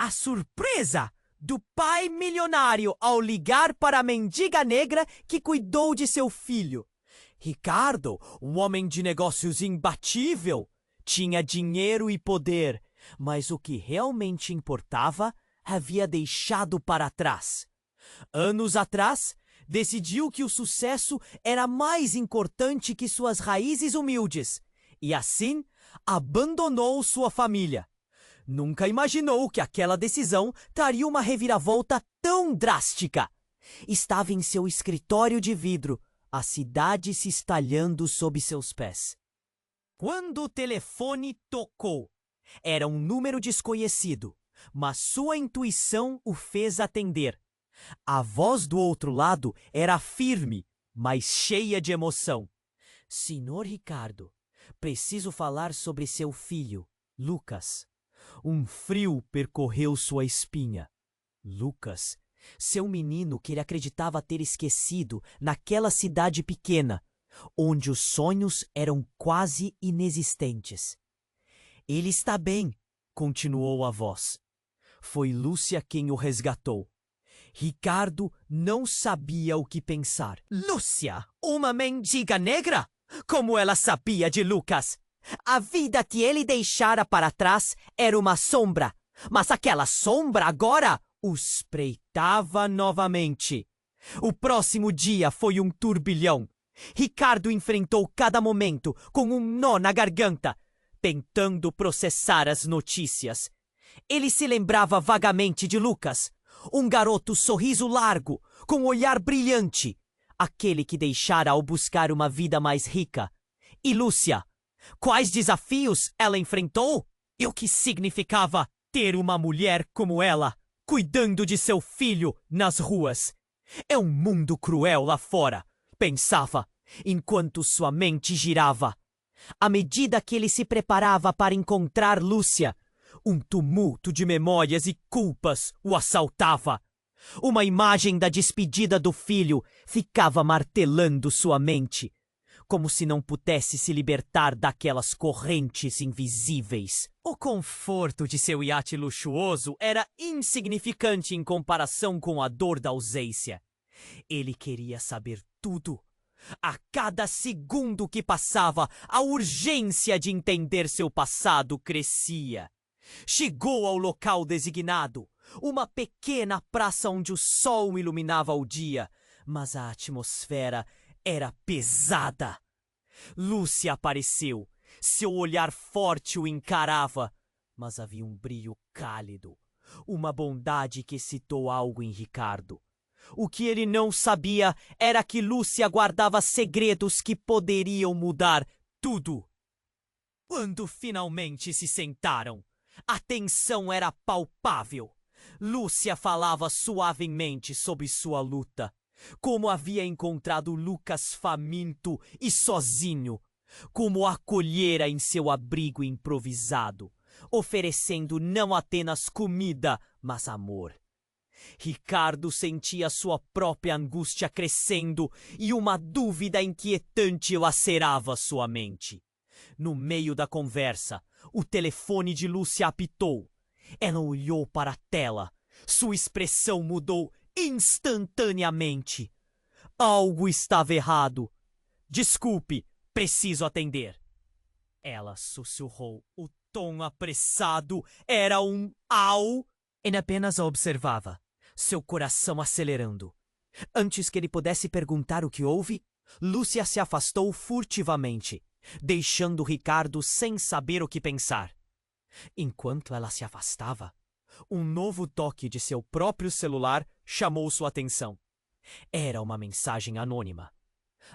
A surpresa do pai milionário ao ligar para a mendiga negra que cuidou de seu filho. Ricardo, um homem de negócios imbatível, tinha dinheiro e poder, mas o que realmente importava havia deixado para trás. Anos atrás, decidiu que o sucesso era mais importante que suas raízes humildes e, assim, abandonou sua família. Nunca imaginou que aquela decisão traria uma reviravolta tão drástica. Estava em seu escritório de vidro, a cidade se estalhando sob seus pés. Quando o telefone tocou, era um número desconhecido, mas sua intuição o fez atender. A voz do outro lado era firme, mas cheia de emoção. Senhor Ricardo, preciso falar sobre seu filho, Lucas. Um frio percorreu sua espinha. Lucas, seu menino que ele acreditava ter esquecido naquela cidade pequena, onde os sonhos eram quase inexistentes. Ele está bem, continuou a voz. Foi Lúcia quem o resgatou. Ricardo não sabia o que pensar. Lúcia, uma mendiga negra? Como ela sabia de Lucas? A vida que ele deixara para trás era uma sombra, mas aquela sombra agora o espreitava novamente. O próximo dia foi um turbilhão. Ricardo enfrentou cada momento com um nó na garganta, tentando processar as notícias. Ele se lembrava vagamente de Lucas, um garoto sorriso largo, com olhar brilhante, aquele que deixara ao buscar uma vida mais rica. E Lúcia, quais desafios ela enfrentou? E o que significava ter uma mulher como ela, cuidando de seu filho nas ruas? É um mundo cruel lá fora, pensava, enquanto sua mente girava. À medida que ele se preparava para encontrar Lúcia, um tumulto de memórias e culpas o assaltava. Uma imagem da despedida do filho ficava martelando sua mente, como se não pudesse se libertar daquelas correntes invisíveis. O conforto de seu iate luxuoso era insignificante em comparação com a dor da ausência. Ele queria saber tudo. A cada segundo que passava, a urgência de entender seu passado crescia. Chegou ao local designado, uma pequena praça onde o sol iluminava o dia, mas a atmosfera era pesada. Lúcia apareceu. Seu olhar forte o encarava, mas havia um brilho cálido, uma bondade que excitou algo em Ricardo. O que ele não sabia era que Lúcia guardava segredos que poderiam mudar tudo. Quando finalmente se sentaram, a tensão era palpável. Lúcia falava suavemente sobre sua luta, como havia encontrado Lucas faminto e sozinho, como o acolhera em seu abrigo improvisado, oferecendo não apenas comida, mas amor. Ricardo sentia sua própria angústia crescendo e uma dúvida inquietante lacerava sua mente. No meio da conversa, o telefone de Lúcia apitou. Ela olhou para a tela. Sua expressão mudou instantaneamente. Algo estava errado. Desculpe, preciso atender. Ela sussurrou. O tom apressado era um au. Ele apenas a observava, seu coração acelerando. Antes que ele pudesse perguntar o que houve, Lúcia se afastou furtivamente, deixando Ricardo sem saber o que pensar. Enquanto ela se afastava, um novo toque de seu próprio celular chamou sua atenção. Era uma mensagem anônima.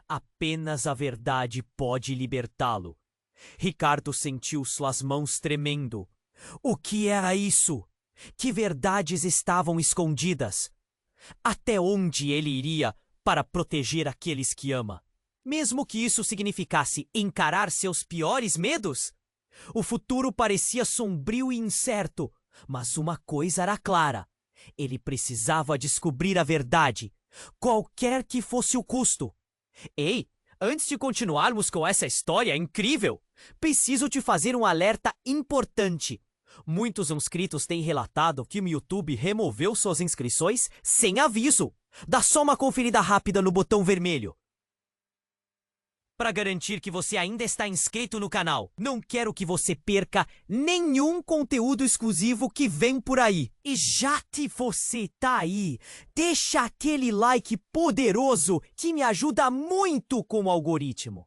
Apenas a verdade pode libertá-lo. Ricardo sentiu suas mãos tremendo. O que era isso? Que verdades estavam escondidas? Até onde ele iria para proteger aqueles que ama? Mesmo que isso significasse encarar seus piores medos? O futuro parecia sombrio e incerto, mas uma coisa era clara. Ele precisava descobrir a verdade, qualquer que fosse o custo. Ei, antes de continuarmos com essa história incrível, preciso te fazer um alerta importante. Muitos inscritos têm relatado que o YouTube removeu suas inscrições sem aviso. Dá só uma conferida rápida no botão vermelho. Para garantir que você ainda está inscrito no canal, não quero que você perca nenhum conteúdo exclusivo que vem por aí. E já que você tá aí, deixa aquele like poderoso que me ajuda muito com o algoritmo.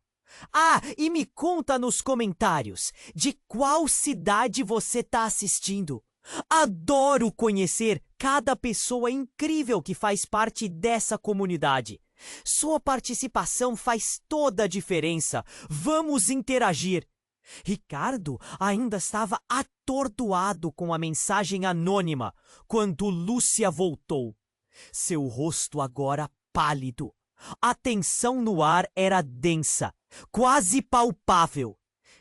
Ah, e me conta nos comentários de qual cidade você tá assistindo. Adoro conhecer cada pessoa incrível que faz parte dessa comunidade. Sua participação faz toda a diferença. Vamos interagir. Ricardo ainda estava atordoado com a mensagem anônima quando Lúcia voltou. Seu rosto agora pálido. A tensão no ar era densa, quase palpável.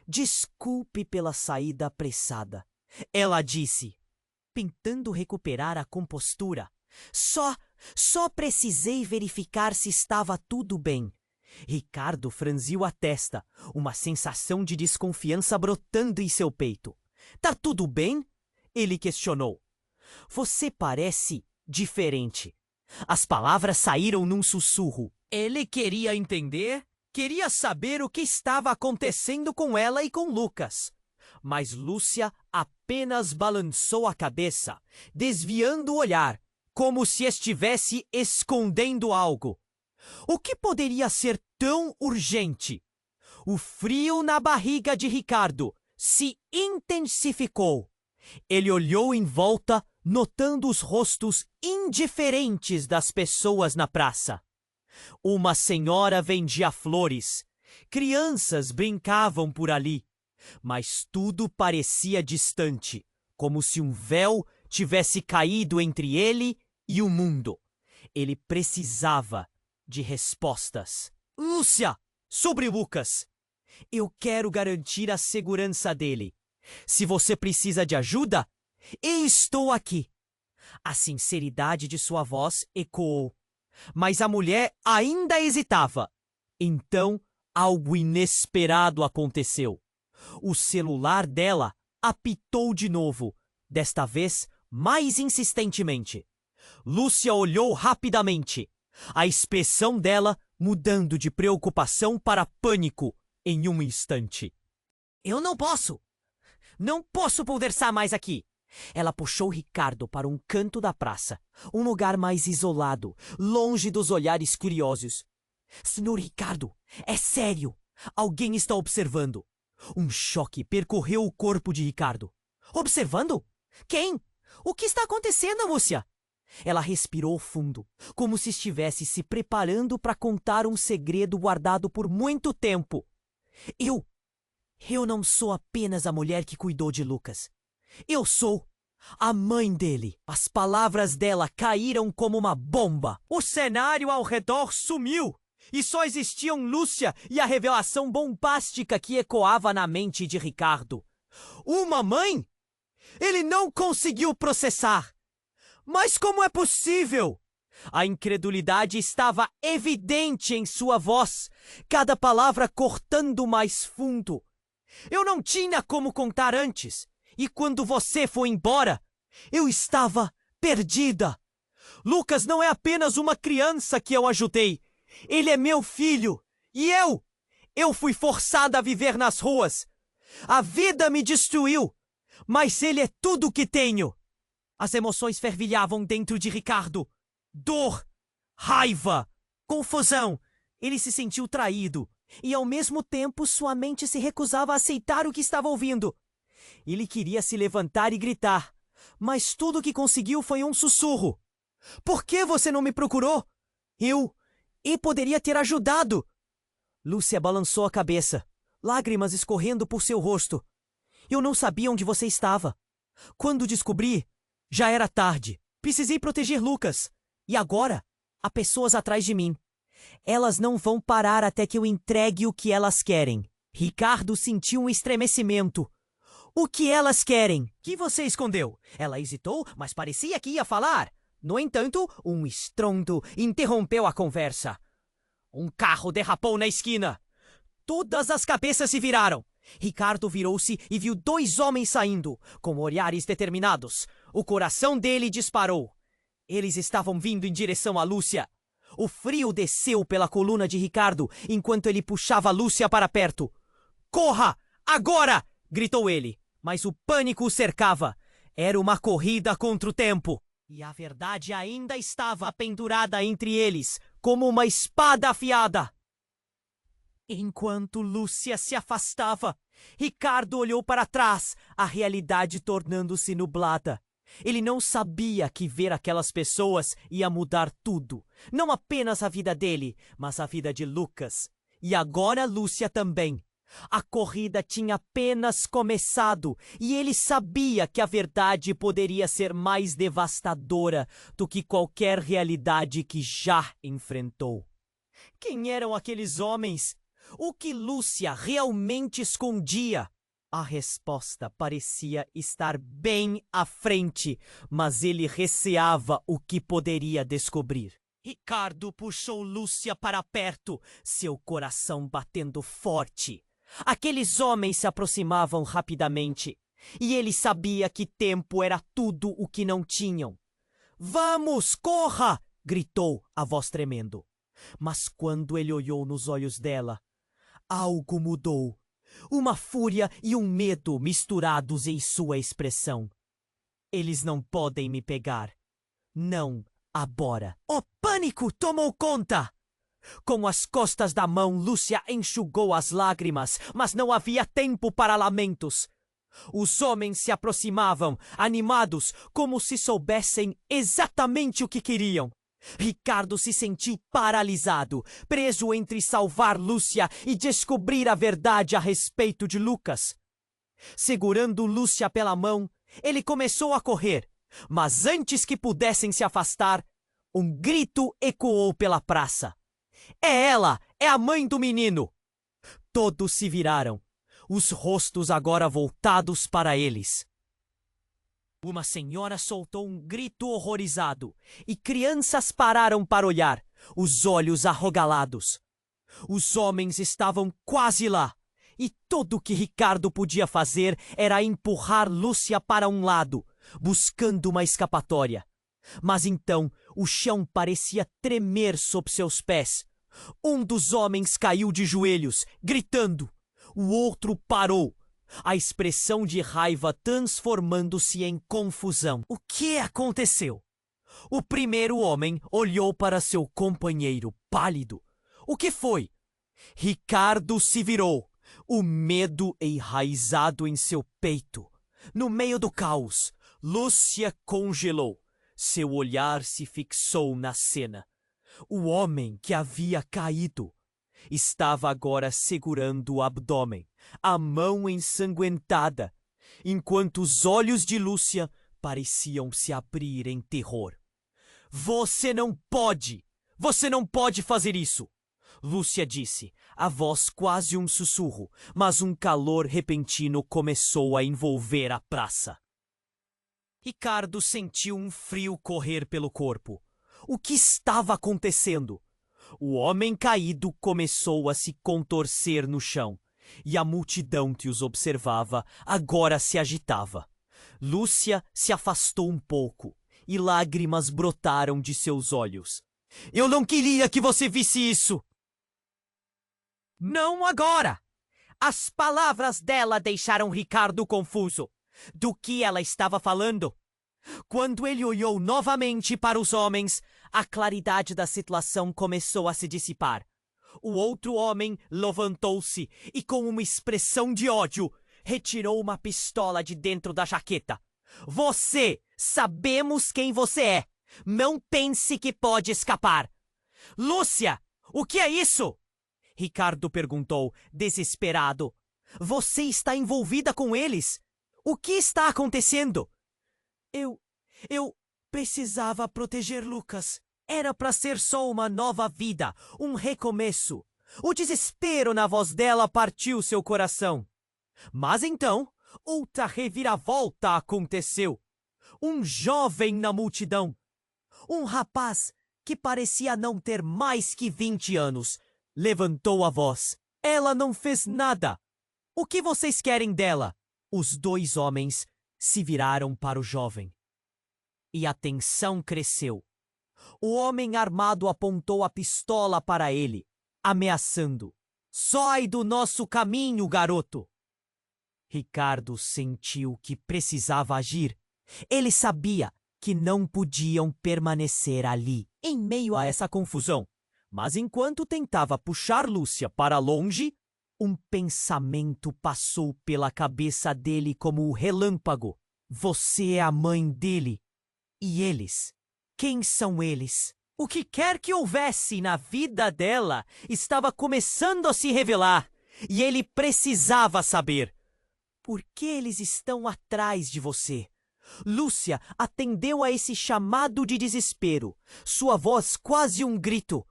Desculpe pela saída apressada, ela disse, tentando recuperar a compostura. Só precisei verificar se estava tudo bem. Ricardo franziu a testa, uma sensação de desconfiança brotando em seu peito. Tá tudo bem? Ele questionou. Você parece diferente. As palavras saíram num sussurro. Ele queria entender, queria saber o que estava acontecendo com ela e com Lucas. Mas Lúcia apenas balançou a cabeça, desviando o olhar, como se estivesse escondendo algo. O que poderia ser tão urgente? O frio na barriga de Ricardo se intensificou. Ele olhou em volta, notando os rostos indiferentes das pessoas na praça. Uma senhora vendia flores. Crianças brincavam por ali. Mas tudo parecia distante, como se um véu tivesse caído entre ele e o mundo. Ele precisava de respostas. Lúcia, sobre Lucas. Eu quero garantir a segurança dele. Se você precisa de ajuda, eu estou aqui. A sinceridade de sua voz ecoou. Mas a mulher ainda hesitava. Então, algo inesperado aconteceu. O celular dela apitou de novo, desta vez mais insistentemente. Lúcia olhou rapidamente, a expressão dela mudando de preocupação para pânico em um instante. Eu não posso conversar mais aqui. Ela puxou Ricardo para um canto da praça, um lugar mais isolado, longe dos olhares curiosos. Senhor Ricardo, é sério. Alguém está observando. Um choque percorreu o corpo de Ricardo. Observando? Quem? O que está acontecendo, Lúcia? Ela respirou fundo, como se estivesse se preparando para contar um segredo guardado por muito tempo. Eu não sou apenas a mulher que cuidou de Lucas. Eu sou a mãe dele. As palavras dela caíram como uma bomba. O cenário ao redor sumiu. E só existiam Lúcia e a revelação bombástica que ecoava na mente de Ricardo. Uma mãe? Ele não conseguiu processar. Mas como é possível? A incredulidade estava evidente em sua voz, cada palavra cortando mais fundo. Eu não tinha como contar antes, e quando você foi embora, eu estava perdida. Lucas não é apenas uma criança que eu ajudei. Ele é meu filho, e eu fui forçada a viver nas ruas. A vida me destruiu, mas ele é tudo o que tenho. As emoções fervilhavam dentro de Ricardo. Dor, raiva, confusão. Ele se sentiu traído, e ao mesmo tempo sua mente se recusava a aceitar o que estava ouvindo. Ele queria se levantar e gritar, mas tudo o que conseguiu foi um sussurro. Por que você não me procurou? Eu poderia ter ajudado. Lúcia balançou a cabeça, lágrimas escorrendo por seu rosto. Eu não sabia onde você estava. Quando descobri, já era tarde. Precisei proteger Lucas. E agora, há pessoas atrás de mim. Elas não vão parar até que eu entregue o que elas querem. Ricardo sentiu um estremecimento. O que elas querem? Que você escondeu? Ela hesitou, mas parecia que ia falar. No entanto, um estrondo interrompeu a conversa. Um carro derrapou na esquina. Todas as cabeças se viraram. Ricardo virou-se e viu dois homens saindo, com olhares determinados. O coração dele disparou. Eles estavam vindo em direção a Lúcia. O frio desceu pela coluna de Ricardo enquanto ele puxava Lúcia para perto. "Corra! Agora!" gritou ele, mas o pânico o cercava. Era uma corrida contra o tempo. E a verdade ainda estava pendurada entre eles, como uma espada afiada. Enquanto Lúcia se afastava, Ricardo olhou para trás, a realidade tornando-se nublada. Ele não sabia que ver aquelas pessoas ia mudar tudo. Não apenas a vida dele, mas a vida de Lucas. E agora Lúcia também. A corrida tinha apenas começado e ele sabia que a verdade poderia ser mais devastadora do que qualquer realidade que já enfrentou. Quem eram aqueles homens? O que Lúcia realmente escondia? A resposta parecia estar bem à frente, mas ele receava o que poderia descobrir. Ricardo puxou Lúcia para perto, seu coração batendo forte. Aqueles homens se aproximavam rapidamente, e ele sabia que tempo era tudo o que não tinham. "Vamos, corra!" gritou, a voz tremendo. Mas quando ele olhou nos olhos dela, algo mudou. Uma fúria e um medo misturados em sua expressão. "Eles não podem me pegar. Não agora." O pânico tomou conta. Com as costas da mão, Lúcia enxugou as lágrimas, mas não havia tempo para lamentos. Os homens se aproximavam, animados, como se soubessem exatamente o que queriam. Ricardo se sentiu paralisado, preso entre salvar Lúcia e descobrir a verdade a respeito de Lucas. Segurando Lúcia pela mão, ele começou a correr, mas antes que pudessem se afastar, um grito ecoou pela praça. "É ela! É a mãe do menino!" Todos se viraram, os rostos agora voltados para eles. Uma senhora soltou um grito horrorizado e crianças pararam para olhar, os olhos arrogalados. Os homens estavam quase lá, e tudo o que Ricardo podia fazer era empurrar Lúcia para um lado, buscando uma escapatória. Mas então o chão parecia tremer sob seus pés. Um dos homens caiu de joelhos, gritando. O outro parou, a expressão de raiva transformando-se em confusão. O que aconteceu? O primeiro homem olhou para seu companheiro, pálido. O que foi? Ricardo se virou, o medo enraizado em seu peito. No meio do caos, Lúcia congelou. Seu olhar se fixou na cena. O homem que havia caído estava agora segurando o abdômen, a mão ensanguentada, enquanto os olhos de Lúcia pareciam se abrir em terror. Você não pode fazer isso!" Lúcia disse, a voz quase um sussurro, mas um calor repentino começou a envolver a praça. Ricardo sentiu um frio correr pelo corpo. O que estava acontecendo? O homem caído começou a se contorcer no chão, e a multidão que os observava agora se agitava. Lúcia se afastou um pouco, e lágrimas brotaram de seus olhos. "Eu não queria que você visse isso!" "Não agora!" As palavras dela deixaram Ricardo confuso. Do que ela estava falando? Quando ele olhou novamente para os homens, a claridade da situação começou a se dissipar. O outro homem levantou-se e, com uma expressão de ódio, retirou uma pistola de dentro da jaqueta. Sabemos quem você é. Não pense que pode escapar." "Lúcia, o que é isso?" Ricardo perguntou, desesperado. "Você está envolvida com eles? O que está acontecendo?" Eu precisava proteger Lucas. Era para ser só uma nova vida, um recomeço. O desespero na voz dela partiu seu coração. Mas então, outra reviravolta aconteceu. Um jovem na multidão. Um rapaz que parecia não ter mais que 20 anos. Levantou a voz. "Ela não fez nada." O que vocês querem dela? Os dois homens se viraram para o jovem. E a tensão cresceu. O homem armado apontou a pistola para ele, ameaçando. Sai do nosso caminho, garoto! Ricardo sentiu que precisava agir. Ele sabia que não podiam permanecer ali, em meio a essa confusão. Mas enquanto tentava puxar Lúcia para longe, um pensamento passou pela cabeça dele como o relâmpago. Você é a mãe dele. E eles? Quem são eles? O que quer que houvesse na vida dela estava começando a se revelar. E ele precisava saber. Por que eles estão atrás de você? Lúcia atendeu a esse chamado de desespero. Sua voz quase um grito.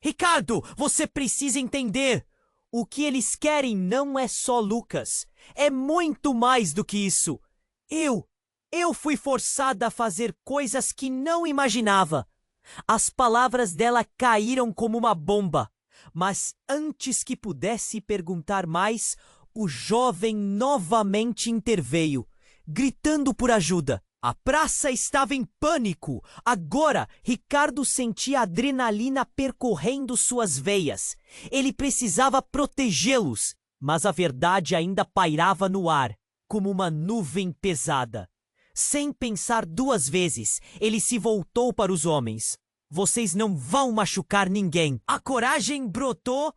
Ricardo, você precisa entender. O que eles querem não é só Lucas. É muito mais do que isso. Eu fui forçada a fazer coisas que não imaginava. As palavras dela caíram como uma bomba. Mas antes que pudesse perguntar mais, o jovem novamente interveio, gritando por ajuda. A praça estava em pânico. Agora, Ricardo sentia a adrenalina percorrendo suas veias. Ele precisava protegê-los, mas a verdade ainda pairava no ar, como uma nuvem pesada. Sem pensar duas vezes, ele se voltou para os homens. Vocês não vão machucar ninguém. A coragem brotou,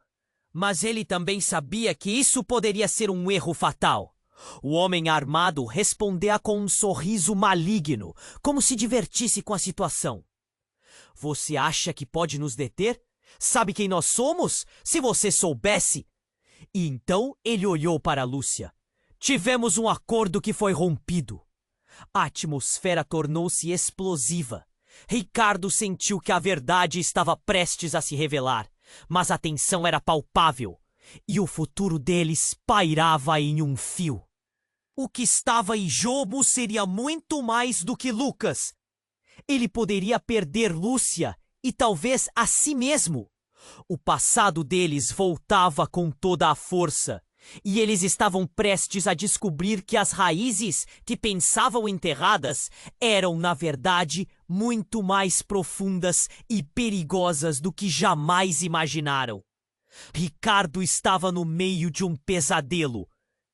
mas ele também sabia que isso poderia ser um erro fatal. O homem armado respondeu com um sorriso maligno, como se divertisse com a situação. Você acha que pode nos deter? Sabe quem nós somos? Se você soubesse! E então ele olhou para Lúcia. Tivemos um acordo que foi rompido. A atmosfera tornou-se explosiva. Ricardo sentiu que a verdade estava prestes a se revelar, mas a tensão era palpável, e o futuro deles pairava em um fio. O que estava em jogo seria muito mais do que Lucas. Ele poderia perder Lúcia e talvez a si mesmo. O passado deles voltava com toda a força, e eles estavam prestes a descobrir que as raízes que pensavam enterradas eram, na verdade, muito mais profundas e perigosas do que jamais imaginaram. Ricardo estava no meio de um pesadelo.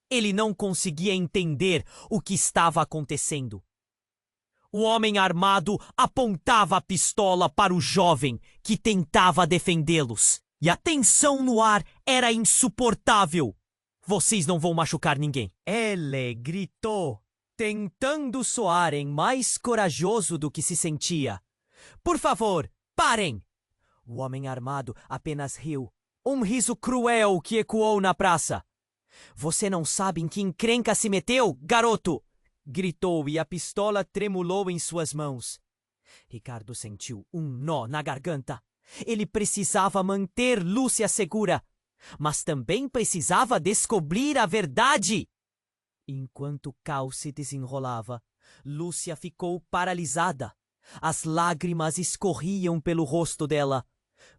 Ele não conseguia entender o que estava acontecendo. O homem armado apontava a pistola para o jovem que tentava defendê-los. E a tensão no ar era insuportável. Vocês não vão machucar ninguém. Ele gritou, tentando soar em mais corajoso do que se sentia. Por favor, parem! O homem armado apenas riu. Um riso cruel que ecoou na praça. Você não sabe em que encrenca se meteu, garoto! Gritou e a pistola tremulou em suas mãos. Ricardo sentiu um nó na garganta. Ele precisava manter Lúcia segura, mas também precisava descobrir a verdade. Enquanto o caos se desenrolava, Lúcia ficou paralisada. As lágrimas escorriam pelo rosto dela,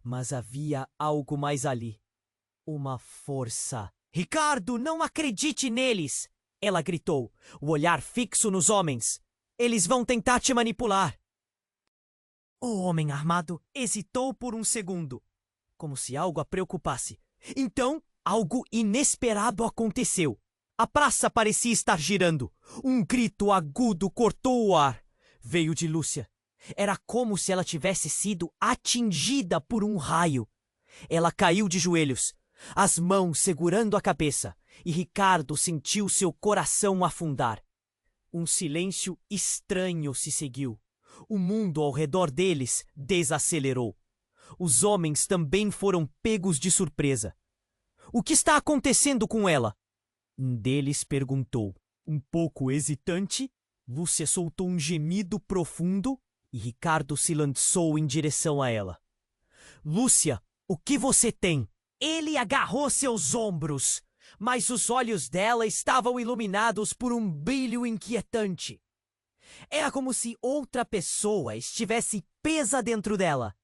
mas havia algo mais ali. Uma força. Ricardo, não acredite neles! Ela gritou, o olhar fixo nos homens. Eles vão tentar te manipular. O homem armado hesitou por um segundo, como se algo a preocupasse. Então, algo inesperado aconteceu. A praça parecia estar girando. Um grito agudo cortou o ar. Veio de Lúcia. Era como se ela tivesse sido atingida por um raio. Ela caiu de joelhos, as mãos segurando a cabeça, e Ricardo sentiu seu coração afundar. Um silêncio estranho se seguiu. O mundo ao redor deles desacelerou. Os homens também foram pegos de surpresa. O que está acontecendo com ela? Um deles perguntou. Um pouco hesitante, Lúcia soltou um gemido profundo e Ricardo se lançou em direção a ela. Lúcia, o que você tem? Ele agarrou seus ombros, mas os olhos dela estavam iluminados por um brilho inquietante. Era como se outra pessoa estivesse presa dentro dela.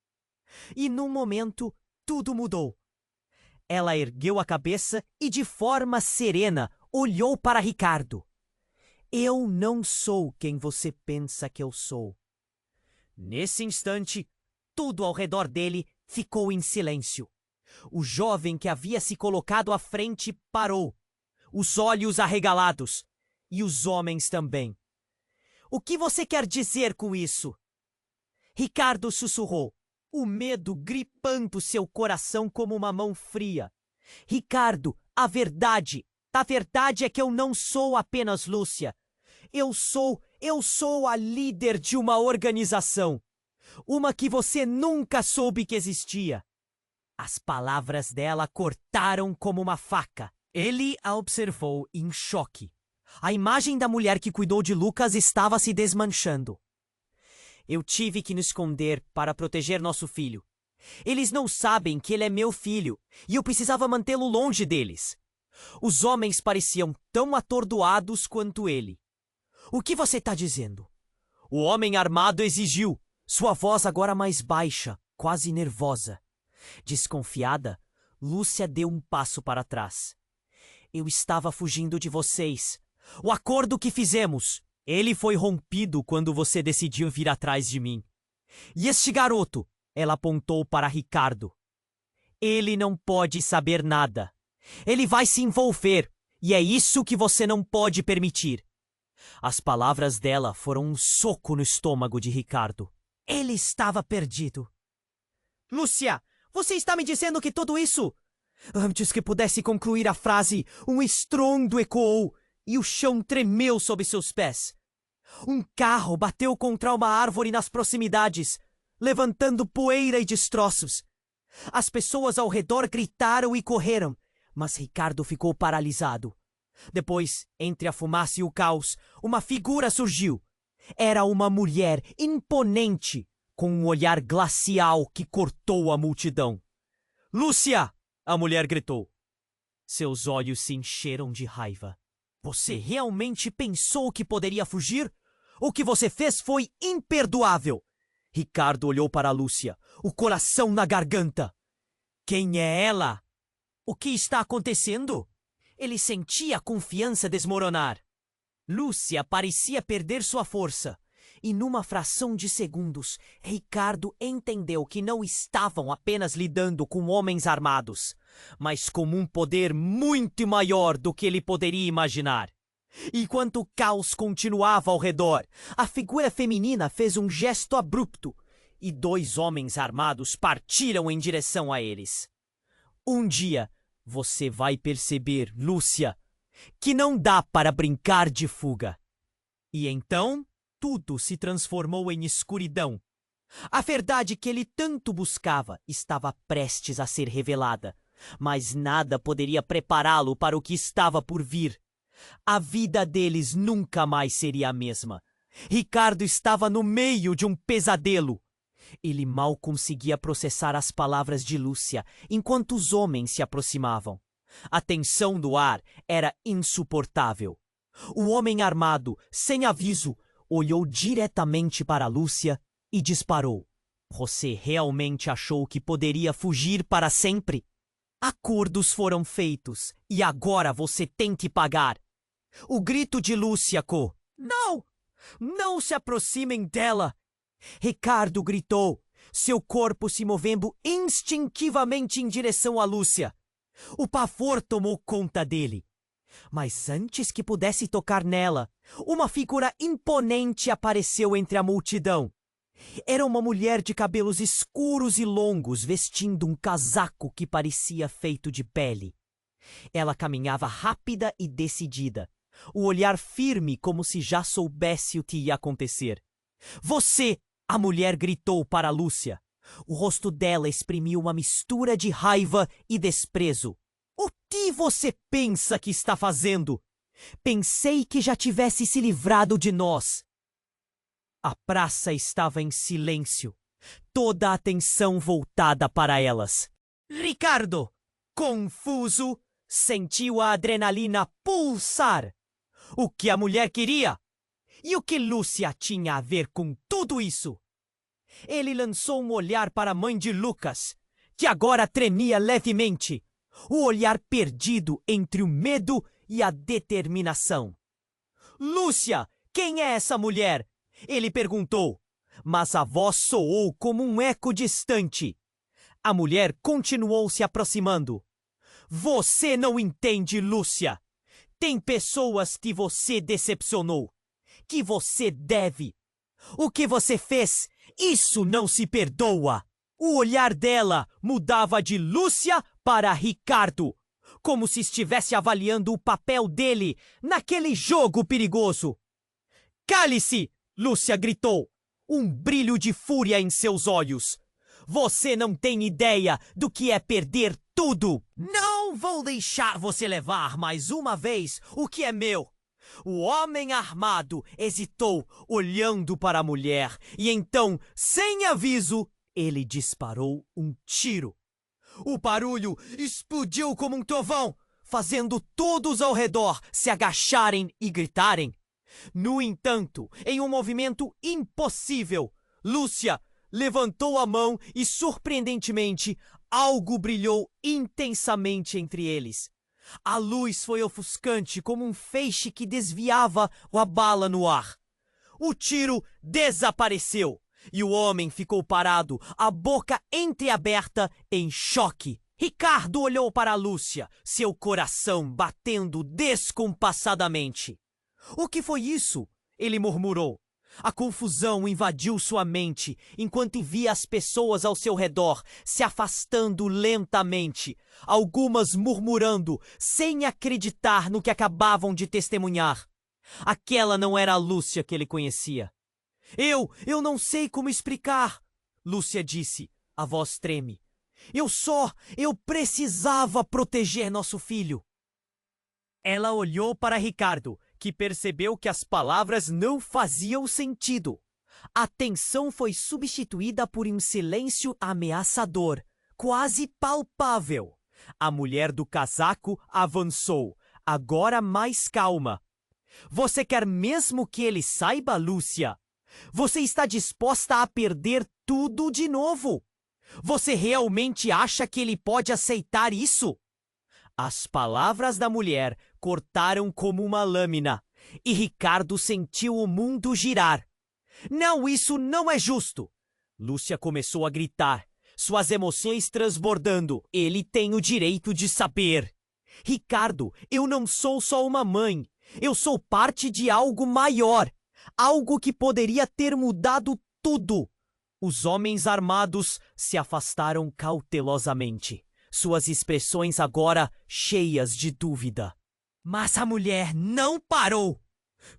E num momento, tudo mudou. Ela ergueu a cabeça e, de forma serena, olhou para Ricardo. Eu não sou quem você pensa que eu sou. Nesse instante, tudo ao redor dele ficou em silêncio. O jovem que havia se colocado à frente parou, os olhos arregalados, e os homens também. O que você quer dizer com isso? Ricardo sussurrou, o medo gripando seu coração como uma mão fria. Ricardo, a verdade é que eu não sou apenas Lúcia. Eu sou a líder de uma organização. Uma que você nunca soube que existia. As palavras dela cortaram como uma faca. Ele a observou em choque. A imagem da mulher que cuidou de Lucas estava se desmanchando. Eu tive que me esconder para proteger nosso filho. Eles não sabem que ele é meu filho e eu precisava mantê-lo longe deles. Os homens pareciam tão atordoados quanto ele. O que você está dizendo? O homem armado exigiu, sua voz agora mais baixa, quase nervosa. Desconfiada, Lúcia deu um passo para trás. Eu estava fugindo de vocês. O acordo que fizemos, ele foi rompido quando você decidiu vir atrás de mim. E este garoto, ela apontou para Ricardo. Ele não pode saber nada. Ele vai se envolver, e é isso que você não pode permitir. As palavras dela foram um soco no estômago de Ricardo. Ele estava perdido. Lúcia, você está me dizendo que tudo isso... Antes que pudesse concluir a frase, um estrondo ecoou e o chão tremeu sob seus pés. Um carro bateu contra uma árvore nas proximidades, levantando poeira e destroços. As pessoas ao redor gritaram e correram, mas Ricardo ficou paralisado. Depois, entre a fumaça e o caos, uma figura surgiu. Era uma mulher imponente, com um olhar glacial que cortou a multidão. Lúcia! A mulher gritou. Seus olhos se encheram de raiva. Você realmente pensou que poderia fugir? O que você fez foi imperdoável. Ricardo olhou para Lúcia, o coração na garganta. Quem é ela? O que está acontecendo? Ele sentia a confiança desmoronar. Lúcia parecia perder sua força. E numa fração de segundos, Ricardo entendeu que não estavam apenas lidando com homens armados, mas com um poder muito maior do que ele poderia imaginar. Enquanto o caos continuava ao redor, a figura feminina fez um gesto abrupto e 2 homens armados partiram em direção a eles. Um dia, você vai perceber, Lúcia, que não dá para brincar de fuga. E então... tudo se transformou em escuridão. A verdade que ele tanto buscava estava prestes a ser revelada, mas nada poderia prepará-lo para o que estava por vir. A vida deles nunca mais seria a mesma. Ricardo estava no meio de um pesadelo. Ele mal conseguia processar as palavras de Lúcia enquanto os homens se aproximavam. A tensão do ar era insuportável. O homem armado, sem aviso, olhou diretamente para Lúcia e disparou. Você realmente achou que poderia fugir para sempre? Acordos foram feitos e agora você tem que pagar. O grito de Lúcia ecoou. Não! Não se aproximem dela! Ricardo gritou, seu corpo se movendo instintivamente em direção a Lúcia. O pavor tomou conta dele. Mas antes que pudesse tocar nela, uma figura imponente apareceu entre a multidão. Era uma mulher de cabelos escuros e longos, vestindo um casaco que parecia feito de pele. Ela caminhava rápida e decidida, o olhar firme como se já soubesse o que ia acontecer. Você! A mulher gritou para Lúcia. O rosto dela exprimiu uma mistura de raiva e desprezo. O que você pensa que está fazendo? Pensei que já tivesse se livrado de nós. A praça estava em silêncio, toda a atenção voltada para elas. Ricardo, confuso, sentiu a adrenalina pulsar. O que a mulher queria? E o que Lúcia tinha a ver com tudo isso? Ele lançou um olhar para a mãe de Lucas, que agora tremia levemente. o olhar perdido entre o medo e a determinação. Lúcia, quem é essa mulher? Ele perguntou, mas a voz soou como um eco distante. A mulher continuou se aproximando. Você não entende, Lúcia. Tem pessoas que você decepcionou, que você deve. O que você fez, isso não se perdoa. O olhar dela mudava de Lúcia para Ricardo, como se estivesse avaliando o papel dele naquele jogo perigoso. Cale-se! Lúcia gritou, um brilho de fúria em seus olhos. Você não tem ideia do que é perder tudo. Não vou deixar você levar mais uma vez o que é meu. O homem armado hesitou, olhando para a mulher, e então, sem aviso, ele disparou um tiro. O barulho explodiu como um trovão, fazendo todos ao redor se agacharem e gritarem. No entanto, em um movimento impossível, Lúcia levantou a mão e, surpreendentemente, algo brilhou intensamente entre eles. A luz foi ofuscante como um feixe que desviava a bala no ar. O tiro desapareceu e o homem ficou parado, a boca entreaberta, em choque. Ricardo olhou para Lúcia, seu coração batendo descompassadamente. O que foi isso? Ele murmurou. A confusão invadiu sua mente enquanto via as pessoas ao seu redor se afastando lentamente, algumas murmurando, sem acreditar no que acabavam de testemunhar. Aquela não era a Lúcia que ele conhecia. Eu não sei como explicar, Lúcia disse, a voz treme. Eu precisava proteger nosso filho. Ela olhou para Ricardo, que percebeu que as palavras não faziam sentido. A tensão foi substituída por um silêncio ameaçador, quase palpável. A mulher do casaco avançou, agora mais calma. Você quer mesmo que ele saiba, Lúcia? Você está disposta a perder tudo de novo? Você realmente acha que ele pode aceitar isso? As palavras da mulher cortaram como uma lâmina, e Ricardo sentiu o mundo girar. Não, isso não é justo! Lúcia começou a gritar, suas emoções transbordando. Ele tem o direito de saber. Ricardo, eu não sou só uma mãe. Eu sou parte de algo maior. Algo que poderia ter mudado tudo. Os homens armados se afastaram cautelosamente, suas expressões agora cheias de dúvida. Mas a mulher não parou,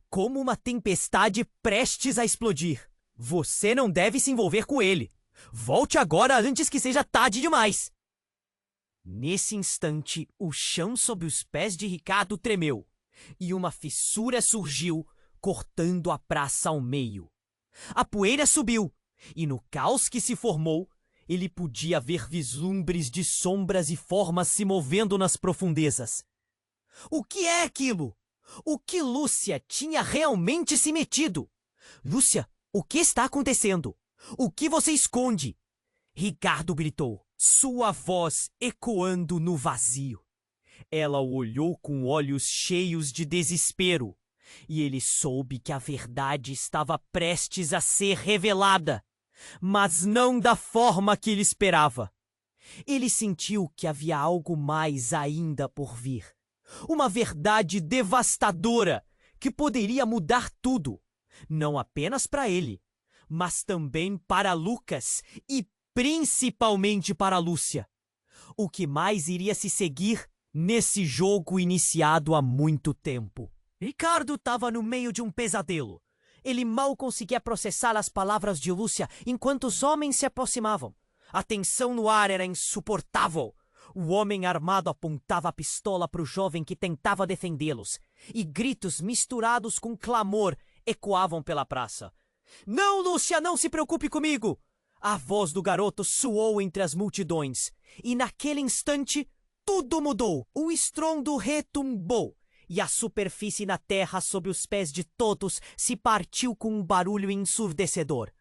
como uma tempestade prestes a explodir. Você não deve se envolver com ele. Volte agora antes que seja tarde demais. Nesse instante, o chão sob os pés de Ricardo tremeu, e uma fissura surgiu, cortando a praça ao meio. A poeira subiu, e no caos que se formou, ele podia ver vislumbres de sombras e formas se movendo nas profundezas. O que é aquilo? O que Lúcia tinha realmente se metido? Lúcia, o que está acontecendo? O que você esconde? Ricardo gritou, sua voz ecoando no vazio. Ela o olhou com olhos cheios de desespero, e ele soube que a verdade estava prestes a ser revelada, mas não da forma que ele esperava. Ele sentiu que havia algo mais ainda por vir. Uma verdade devastadora que poderia mudar tudo, não apenas para ele, mas também para Lucas e principalmente para Lúcia. O que mais iria se seguir nesse jogo iniciado há muito tempo? Ricardo estava no meio de um pesadelo. Ele mal conseguia processar as palavras de Lúcia enquanto os homens se aproximavam. A tensão no ar era insuportável. O homem armado apontava a pistola para o jovem que tentava defendê-los, e gritos misturados com clamor ecoavam pela praça. Não, Lúcia, não se preocupe comigo! A voz do garoto soou entre as multidões, e naquele instante tudo mudou. O estrondo retumbou, e a superfície na terra sob os pés de todos se partiu com um barulho ensurdecedor.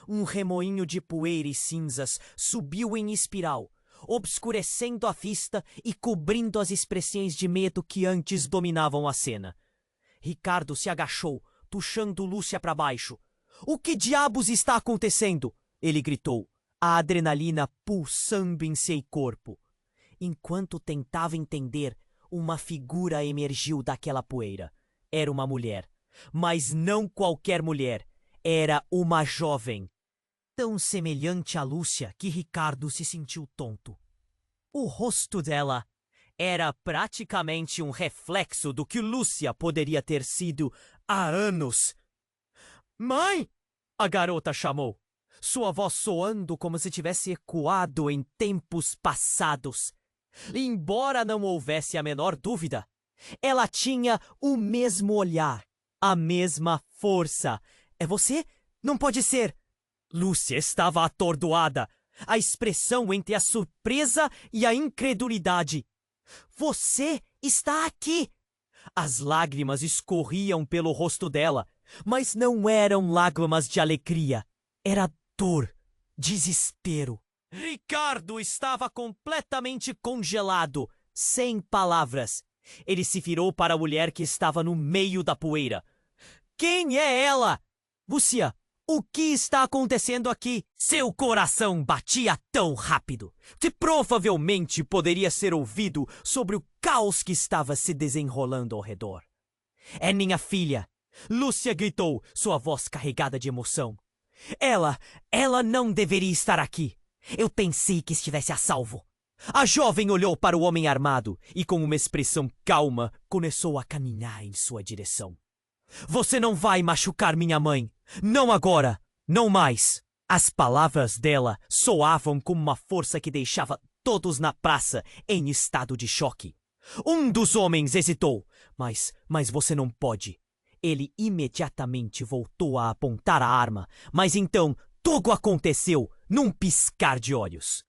Um remoinho de poeira e cinzas subiu em espiral. obscurecendo a vista e cobrindo as expressões de medo que antes dominavam a cena. Ricardo se agachou, puxando Lúcia para baixo. "O que diabos está acontecendo?" ele gritou, a adrenalina pulsando em seu corpo. Enquanto tentava entender, uma figura emergiu daquela poeira. Era uma mulher, mas não qualquer mulher. Era uma jovem, tão semelhante a Lúcia que Ricardo se sentiu tonto. O rosto dela era praticamente um reflexo do que Lúcia poderia ter sido há anos. "Mãe!" a garota chamou, sua voz soando como se tivesse ecoado em tempos passados. Embora não houvesse a menor dúvida, ela tinha o mesmo olhar, a mesma força. "É você? Não pode ser!" Lúcia estava atordoada, a expressão entre a surpresa e a incredulidade. "Você está aqui!" As lágrimas escorriam pelo rosto dela, mas não eram lágrimas de alegria. Era dor, desespero. Ricardo estava completamente congelado, sem palavras. Ele se virou para a mulher que estava no meio da poeira. "Quem é ela?" "Lúcia, o que está acontecendo aqui?" Seu coração batia tão rápido que provavelmente poderia ser ouvido sobre o caos que estava se desenrolando ao redor. "É minha filha!" Lúcia gritou, sua voz carregada de emoção. Ela não deveria estar aqui. Eu pensei que estivesse a salvo." A jovem olhou para o homem armado e, com uma expressão calma, começou a caminhar em sua direção. "Você não vai machucar minha mãe. Não agora. Não mais." As palavras dela soavam como uma força que deixava todos na praça em estado de choque. Um dos homens hesitou. Mas você não pode." Ele imediatamente voltou a apontar a arma, mas então tudo aconteceu num piscar de olhos.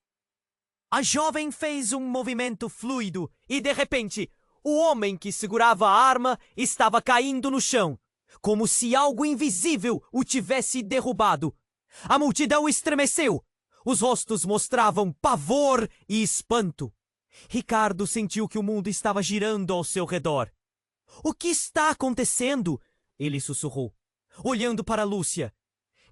A jovem fez um movimento fluido e, de repente, o homem que segurava a arma estava caindo no chão, como se algo invisível o tivesse derrubado. A multidão estremeceu. Os rostos mostravam pavor e espanto. Ricardo sentiu que o mundo estava girando ao seu redor. "O que está acontecendo?" ele sussurrou, olhando para Lúcia.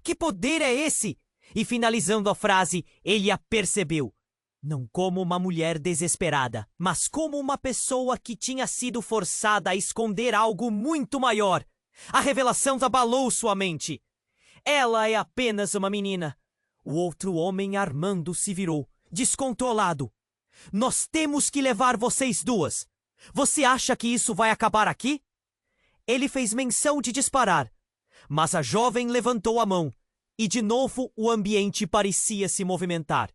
"Que poder é esse?" E finalizando a frase, ele a percebeu. Não como uma mulher desesperada, mas como uma pessoa que tinha sido forçada a esconder algo muito maior. A revelação abalou sua mente. Ela é apenas uma menina. O outro homem armando se virou, descontrolado. "Nós temos que levar vocês duas. Você acha que isso vai acabar aqui?" Ele fez menção de disparar, mas a jovem levantou a mão e de novo o ambiente parecia se movimentar.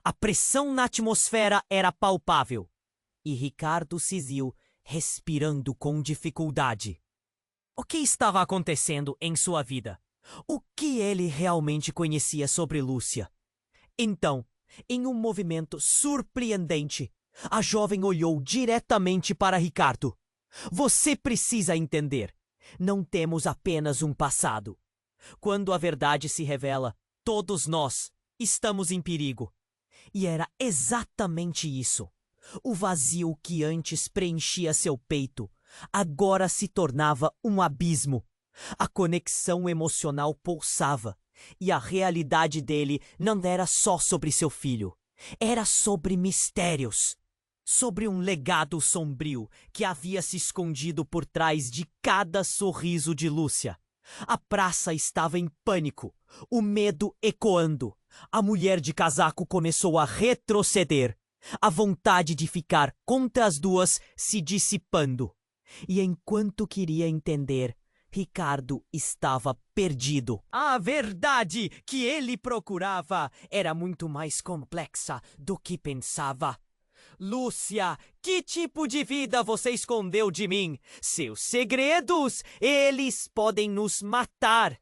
A pressão na atmosfera era palpável e Ricardo se viu respirando com dificuldade. O que estava acontecendo em sua vida? O que ele realmente conhecia sobre Lúcia? Então, em um movimento surpreendente, a jovem olhou diretamente para Ricardo. "Você precisa entender. Não temos apenas um passado. Quando a verdade se revela, todos nós estamos em perigo." E era exatamente isso. O vazio que antes preenchia seu peito, agora se tornava um abismo. A conexão emocional pulsava, e a realidade dele não era só sobre seu filho. Era sobre mistérios. Sobre um legado sombrio que havia se escondido por trás de cada sorriso de Lúcia. A praça estava em pânico, o medo ecoando. A mulher de casaco começou a retroceder, a vontade de ficar contra as duas se dissipando. E enquanto queria entender, Ricardo estava perdido. A verdade que ele procurava era muito mais complexa do que pensava. "Lúcia, que tipo de vida você escondeu de mim? Seus segredos, eles podem nos matar."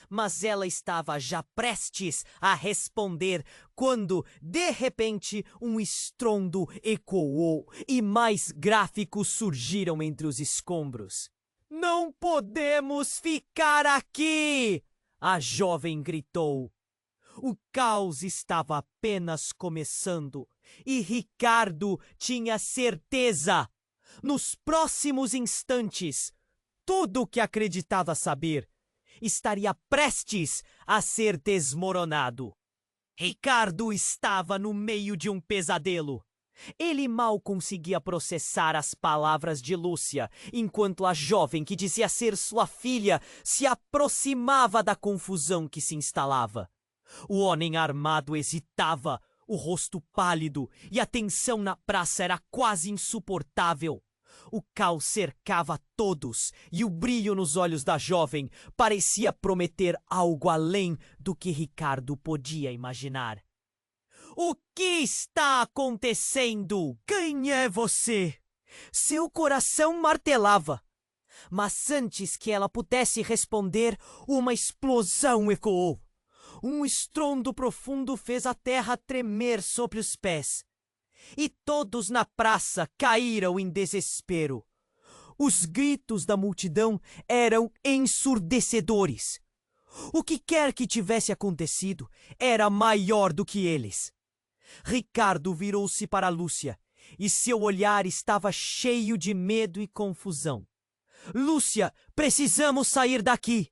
Mas ela estava já prestes a responder quando, de repente, um estrondo ecoou e mais gráficos surgiram entre os escombros. "Não podemos ficar aqui!" a jovem gritou. O caos estava apenas começando e Ricardo tinha certeza. Nos próximos instantes, tudo o que acreditava saber estaria prestes a ser desmoronado. Ricardo estava no meio de um pesadelo. Ele mal conseguia processar as palavras de Lúcia, enquanto a jovem que dizia ser sua filha se aproximava da confusão que se instalava. O homem armado hesitava, o rosto pálido, e a tensão na praça era quase insuportável. O caos cercava todos, e o brilho nos olhos da jovem parecia prometer algo além do que Ricardo podia imaginar. O que está acontecendo? Quem é você? Seu coração martelava. Mas antes que ela pudesse responder, uma explosão ecoou. Um estrondo profundo fez a terra tremer sob os pés. E todos na praça caíram em desespero. Os gritos da multidão eram ensurdecedores. O que quer que tivesse acontecido era maior do que eles. Ricardo virou-se para Lúcia, e seu olhar estava cheio de medo e confusão. "Lúcia, precisamos sair daqui!"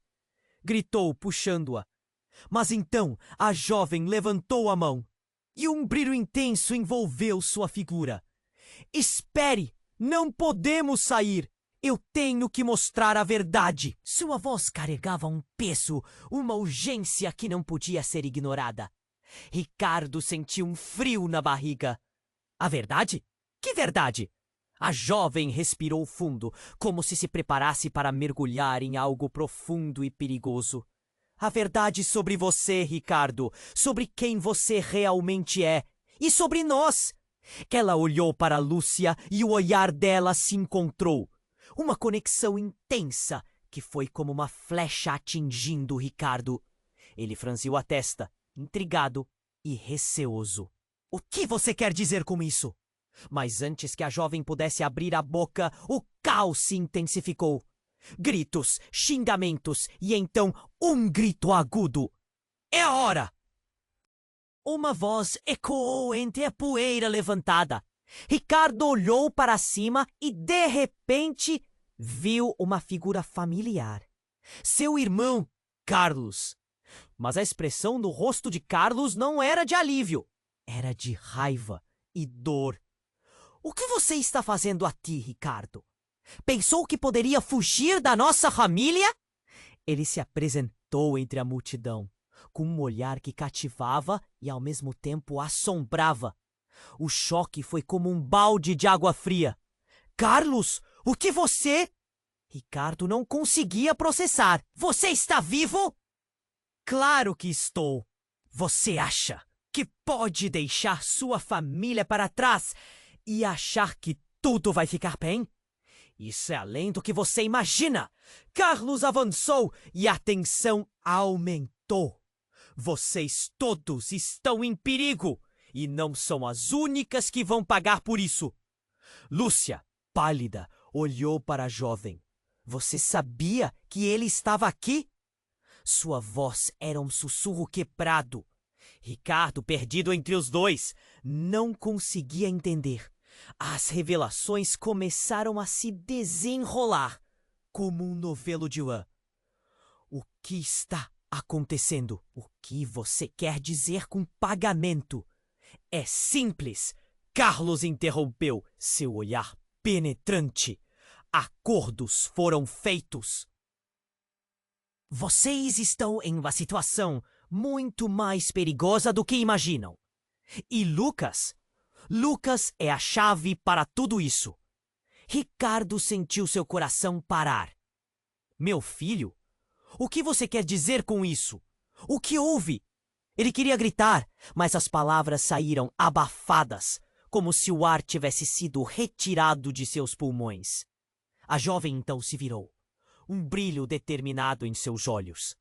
gritou, puxando-a. Mas então a jovem levantou a mão, e um brilho intenso envolveu sua figura. "Espere! Não podemos sair! Eu tenho que mostrar a verdade!" Sua voz carregava um peso, uma urgência que não podia ser ignorada. Ricardo sentiu um frio na barriga. A verdade? Que verdade? A jovem respirou fundo, como se preparasse para mergulhar em algo profundo e perigoso. A verdade sobre você, Ricardo, sobre quem você realmente é, e sobre nós. Ela olhou para Lúcia e o olhar dela se encontrou. Uma conexão intensa que foi como uma flecha atingindo Ricardo. Ele franziu a testa, intrigado e receoso. "O que você quer dizer com isso?" Mas antes que a jovem pudesse abrir a boca, o caos se intensificou. Gritos, xingamentos e então um grito agudo. "É a hora!" Uma voz ecoou entre a poeira levantada. Ricardo olhou para cima e, de repente, viu uma figura familiar. Seu irmão, Carlos. Mas a expressão no rosto de Carlos não era de alívio. Era de raiva e dor. "O que você está fazendo aqui, Ricardo? Pensou que poderia fugir da nossa família?" Ele se apresentou entre a multidão, com um olhar que cativava e ao mesmo tempo assombrava. O choque foi como um balde de água fria. "Carlos, o que você..." Ricardo não conseguia processar. "Você está vivo?" "Claro que estou. Você acha que pode deixar sua família para trás e achar que tudo vai ficar bem? Isso é além do que você imagina." Carlos avançou e a tensão aumentou. "Vocês todos estão em perigo e não são as únicas que vão pagar por isso." Lúcia, pálida, olhou para a jovem. "Você sabia que ele estava aqui?" Sua voz era um sussurro quebrado. Ricardo, perdido entre os dois, não conseguia entender. As revelações começaram a se desenrolar, como um novelo de Wan. "O que está acontecendo? O que você quer dizer com pagamento?" "É simples," Carlos interrompeu, seu olhar penetrante. "Acordos foram feitos." Vocês estão em uma situação muito mais perigosa do que imaginam. E Lucas é a chave para tudo isso. Ricardo sentiu seu coração parar. "Meu filho? O que você quer dizer com isso? O que houve?" Ele queria gritar, mas as palavras saíram abafadas, como se o ar tivesse sido retirado de seus pulmões. A jovem então se virou, um brilho determinado em seus olhos.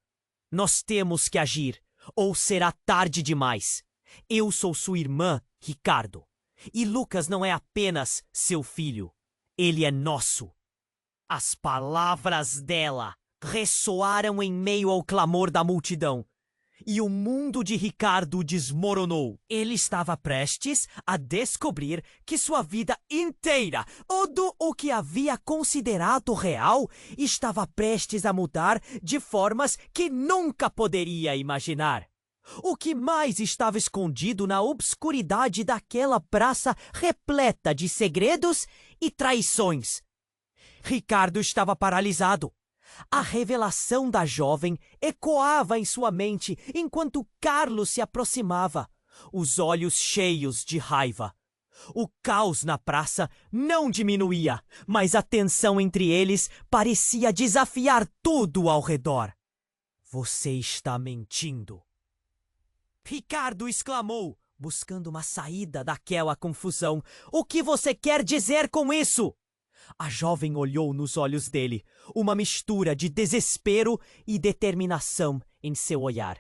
"Nós temos que agir, ou será tarde demais. Eu sou sua irmã, Ricardo. E Lucas não é apenas seu filho. Ele é nosso." As palavras dela ressoaram em meio ao clamor da multidão. e o mundo de Ricardo desmoronou. Ele estava prestes a descobrir que sua vida inteira, tudo o que havia considerado real, estava prestes a mudar de formas que nunca poderia imaginar. O que mais estava escondido na obscuridade daquela praça repleta de segredos e traições? Ricardo estava paralisado. A revelação da jovem ecoava em sua mente enquanto Carlos se aproximava, os olhos cheios de raiva. O caos na praça não diminuía, mas a tensão entre eles parecia desafiar tudo ao redor. Você está mentindo. Ricardo exclamou, buscando uma saída daquela confusão. O que você quer dizer com isso? A jovem olhou nos olhos dele, uma mistura de desespero e determinação em seu olhar.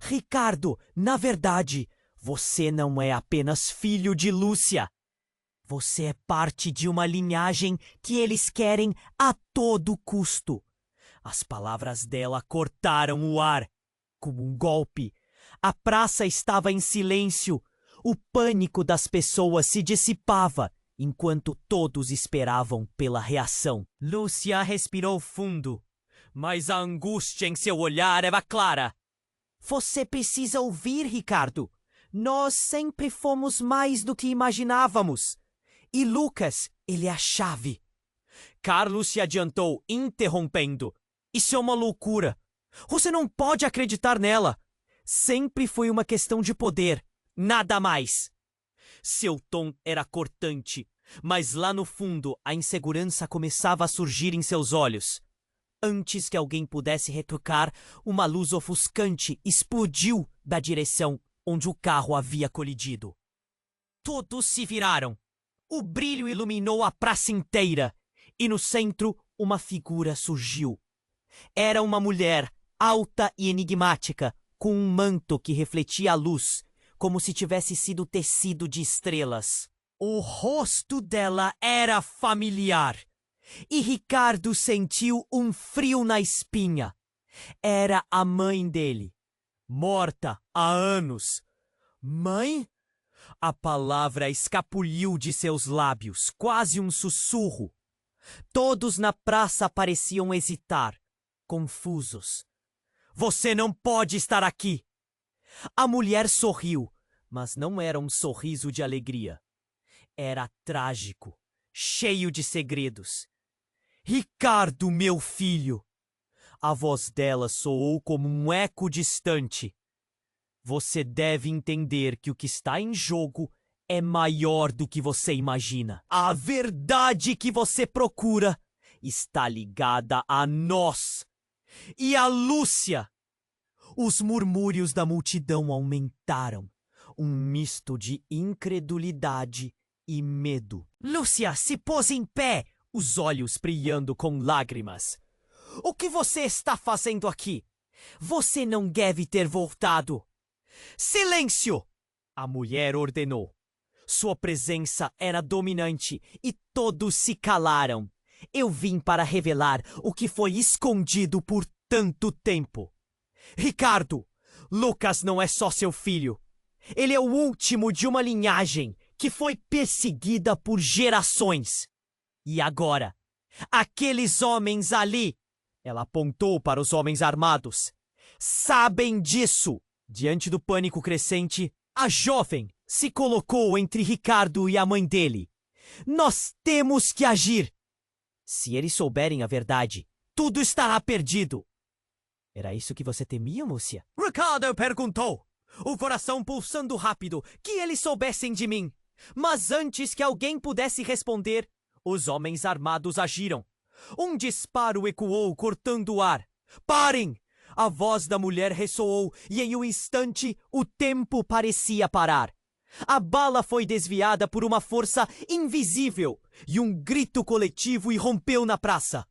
Ricardo, na verdade, você não é apenas filho de Lúcia. Você é parte de uma linhagem que eles querem a todo custo. As palavras dela cortaram o ar, como um golpe. A praça estava em silêncio. O pânico das pessoas se dissipava, enquanto todos esperavam pela reação. Lúcia respirou fundo, mas a angústia em seu olhar era clara. Você precisa ouvir, Ricardo. Nós sempre fomos mais do que imaginávamos. E Lucas, ele é a chave. Carlos se adiantou, interrompendo. Isso é uma loucura. Você não pode acreditar nela. Sempre foi uma questão de poder, nada mais. Seu tom era cortante, mas lá no fundo a insegurança começava a surgir em seus olhos. Antes que alguém pudesse retrucar, uma luz ofuscante explodiu da direção onde o carro havia colidido. Todos se viraram. O brilho iluminou a praça inteira e no centro uma figura surgiu. Era uma mulher alta e enigmática, com um manto que refletia a luz, como se tivesse sido tecido de estrelas. O rosto dela era familiar, e Ricardo sentiu um frio na espinha. Era a mãe dele, morta há anos. Mãe? A palavra escapuliu de seus lábios, quase um sussurro. Todos na praça pareciam hesitar, confusos. Você não pode estar aqui! A mulher sorriu, mas não era um sorriso de alegria. Era trágico, cheio de segredos. Ricardo, meu filho! A voz dela soou como um eco distante. Você deve entender que o que está em jogo é maior do que você imagina. A verdade que você procura está ligada a nós. E a Lúcia! Os murmúrios da multidão aumentaram, um misto de incredulidade e medo. Lúcia se pôs em pé, os olhos brilhando com lágrimas. O que você está fazendo aqui? Você não deve ter voltado. Silêncio! A mulher ordenou. Sua presença era dominante e todos se calaram. Eu vim para revelar o que foi escondido por tanto tempo. Ricardo, Lucas não é só seu filho. Ele é o último de uma linhagem que foi perseguida por gerações. E agora, aqueles homens ali, ela apontou para os homens armados, sabem disso. Diante do pânico crescente, a jovem se colocou entre Ricardo e a mãe dele. Nós temos que agir. Se eles souberem a verdade, tudo estará perdido. Era isso que você temia, Lúcia? Ricardo perguntou, o coração pulsando rápido, que eles soubessem de mim. Mas antes que alguém pudesse responder, os homens armados agiram. Um disparo ecoou, cortando o ar. Parem! A voz da mulher ressoou e em um instante o tempo parecia parar. A bala foi desviada por uma força invisível e um grito coletivo irrompeu na praça.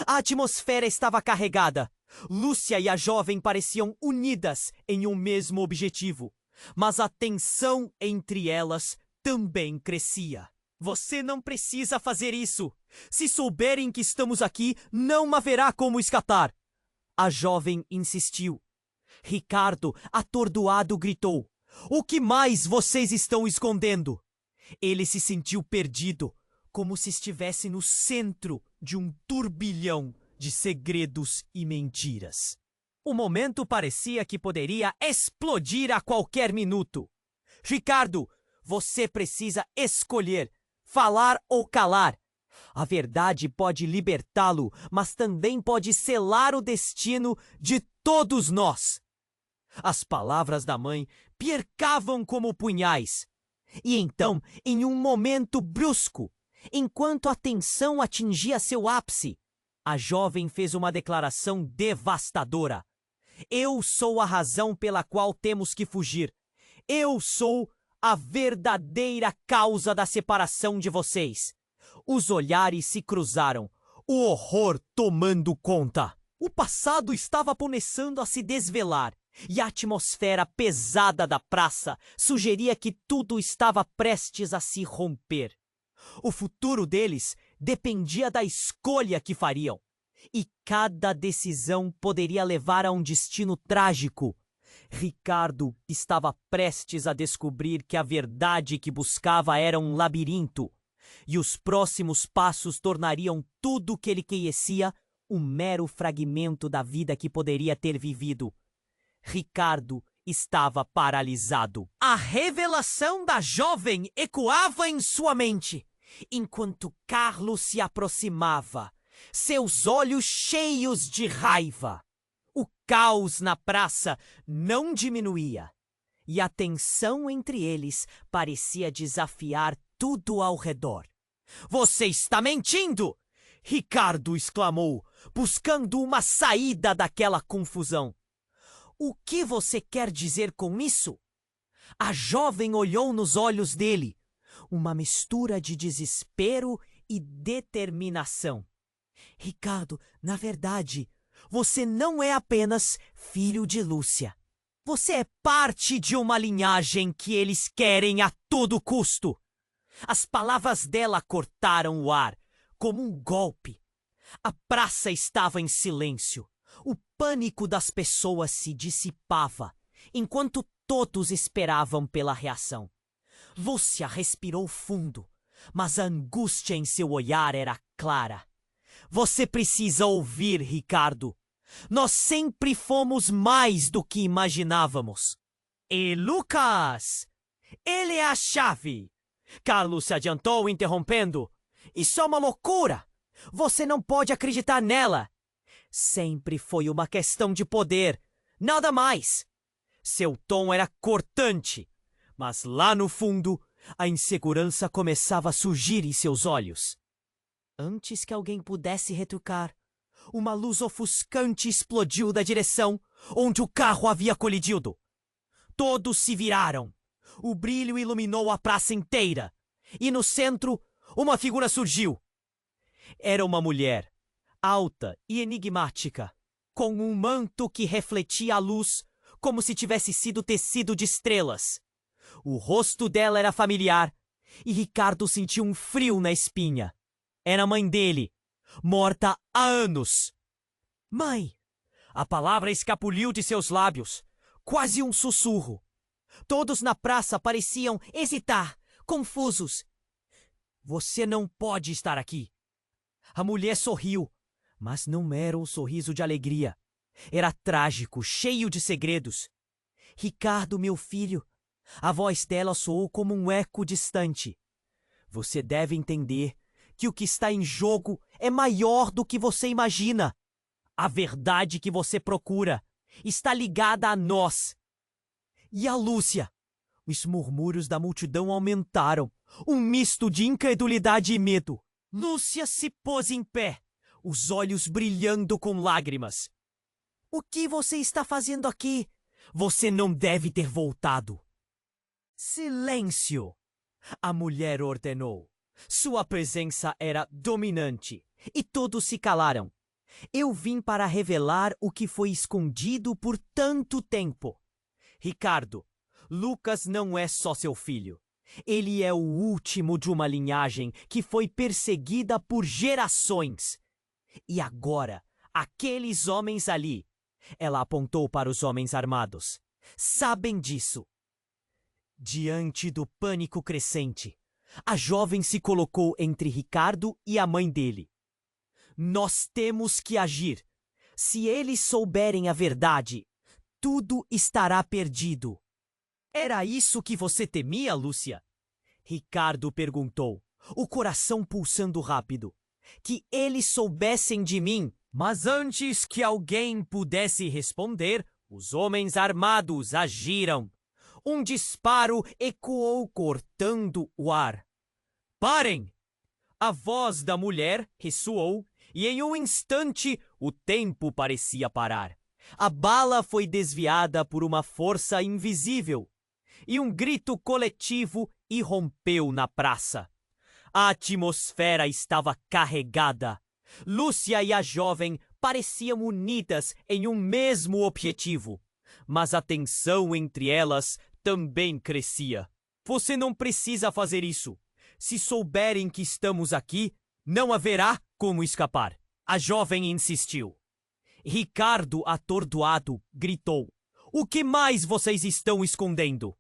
A atmosfera estava carregada. Lúcia e a jovem pareciam unidas em um mesmo objetivo, mas a tensão entre elas também crescia. Você não precisa fazer isso. Se souberem que estamos aqui, não haverá como escapar. A jovem insistiu. Ricardo, atordoado, gritou: "O que mais vocês estão escondendo?" Ele se sentiu perdido, como se estivesse no centro de um turbilhão de segredos e mentiras. O momento parecia que poderia explodir a qualquer minuto. "Ricardo, você precisa escolher, falar ou calar. A verdade pode libertá-lo, mas também pode selar o destino de todos nós." As palavras da mãe percavam como punhais. E então, em um momento brusco, enquanto a tensão atingia seu ápice, a jovem fez uma declaração devastadora. "Eu sou a razão pela qual temos que fugir. Eu sou a verdadeira causa da separação de vocês." Os olhares se cruzaram, o horror tomando conta. O passado estava começando a se desvelar, e a atmosfera pesada da praça sugeria que tudo estava prestes a se romper. O futuro deles dependia da escolha que fariam, e cada decisão poderia levar a um destino trágico. Ricardo estava prestes a descobrir que a verdade que buscava era um labirinto, e os próximos passos tornariam tudo o que ele conhecia um mero fragmento da vida que poderia ter vivido. Ricardo estava paralisado. A revelação da jovem ecoava em sua mente, enquanto Carlos se aproximava, seus olhos cheios de raiva. O caos na praça não diminuía, e a tensão entre eles parecia desafiar tudo ao redor. "Você está mentindo!" Ricardo exclamou, buscando uma saída daquela confusão. "O que você quer dizer com isso?" A jovem olhou nos olhos dele, uma mistura de desespero e determinação. "Ricardo, na verdade, você não é apenas filho de Lúcia. Você é parte de uma linhagem que eles querem a todo custo." As palavras dela cortaram o ar, como um golpe. A praça estava em silêncio. O pânico das pessoas se dissipava, enquanto todos esperavam pela reação. Lúcia respirou fundo, mas a angústia em seu olhar era clara. "Você precisa ouvir, Ricardo. Nós sempre fomos mais do que imaginávamos." "E Lucas? Ele é a chave!" Carlos se adiantou, interrompendo. "Isso é uma loucura! Você não pode acreditar nela. Sempre foi uma questão de poder, nada mais." Seu tom era cortante, mas lá no fundo, a insegurança começava a surgir em seus olhos. Antes que alguém pudesse retrucar, uma luz ofuscante explodiu da direção onde o carro havia colidido. Todos se viraram. O brilho iluminou a praça inteira, e no centro, uma figura surgiu. Era uma mulher, alta e enigmática, com um manto que refletia a luz como se tivesse sido tecido de estrelas. O rosto dela era familiar, e Ricardo sentiu um frio na espinha. Era a mãe dele, morta há anos. "Mãe!" A palavra escapuliu de seus lábios, quase um sussurro. Todos na praça pareciam hesitar, confusos. "Você não pode estar aqui." A mulher sorriu, mas não era um sorriso de alegria. Era trágico, cheio de segredos. "Ricardo, meu filho." A voz dela soou como um eco distante. "Você deve entender que o que está em jogo é maior do que você imagina. A verdade que você procura está ligada a nós." "E a Lúcia?" Os murmúrios da multidão aumentaram, um misto de incredulidade e medo. Lúcia se pôs em pé, os olhos brilhando com lágrimas. "O que você está fazendo aqui? Você não deve ter voltado." "Silêncio!" a mulher ordenou. Sua presença era dominante, e todos se calaram. "Eu vim para revelar o que foi escondido por tanto tempo. Ricardo, Lucas não é só seu filho. Ele é o último de uma linhagem que foi perseguida por gerações. E agora, aqueles homens ali, Ela apontou para os homens armados. Sabem disso. Diante do pânico crescente, a jovem se colocou entre Ricardo e a mãe dele. Nós temos que agir. Se eles souberem a verdade, tudo estará perdido. Era isso que você temia, Lúcia? Ricardo perguntou, o coração pulsando rápido. Que eles soubessem de mim. Mas antes que alguém pudesse responder, os homens armados agiram. Um disparo ecoou cortando o ar. Parem! A voz da mulher ressoou e em um instante o tempo parecia parar. A bala foi desviada por uma força invisível e um grito coletivo irrompeu na praça. A atmosfera estava carregada. Lúcia e a jovem pareciam unidas em um mesmo objetivo, mas a tensão entre elas também crescia. Você não precisa fazer isso. Se souberem que estamos aqui, não haverá como escapar. A jovem insistiu. Ricardo, atordoado, gritou. O que mais vocês estão escondendo?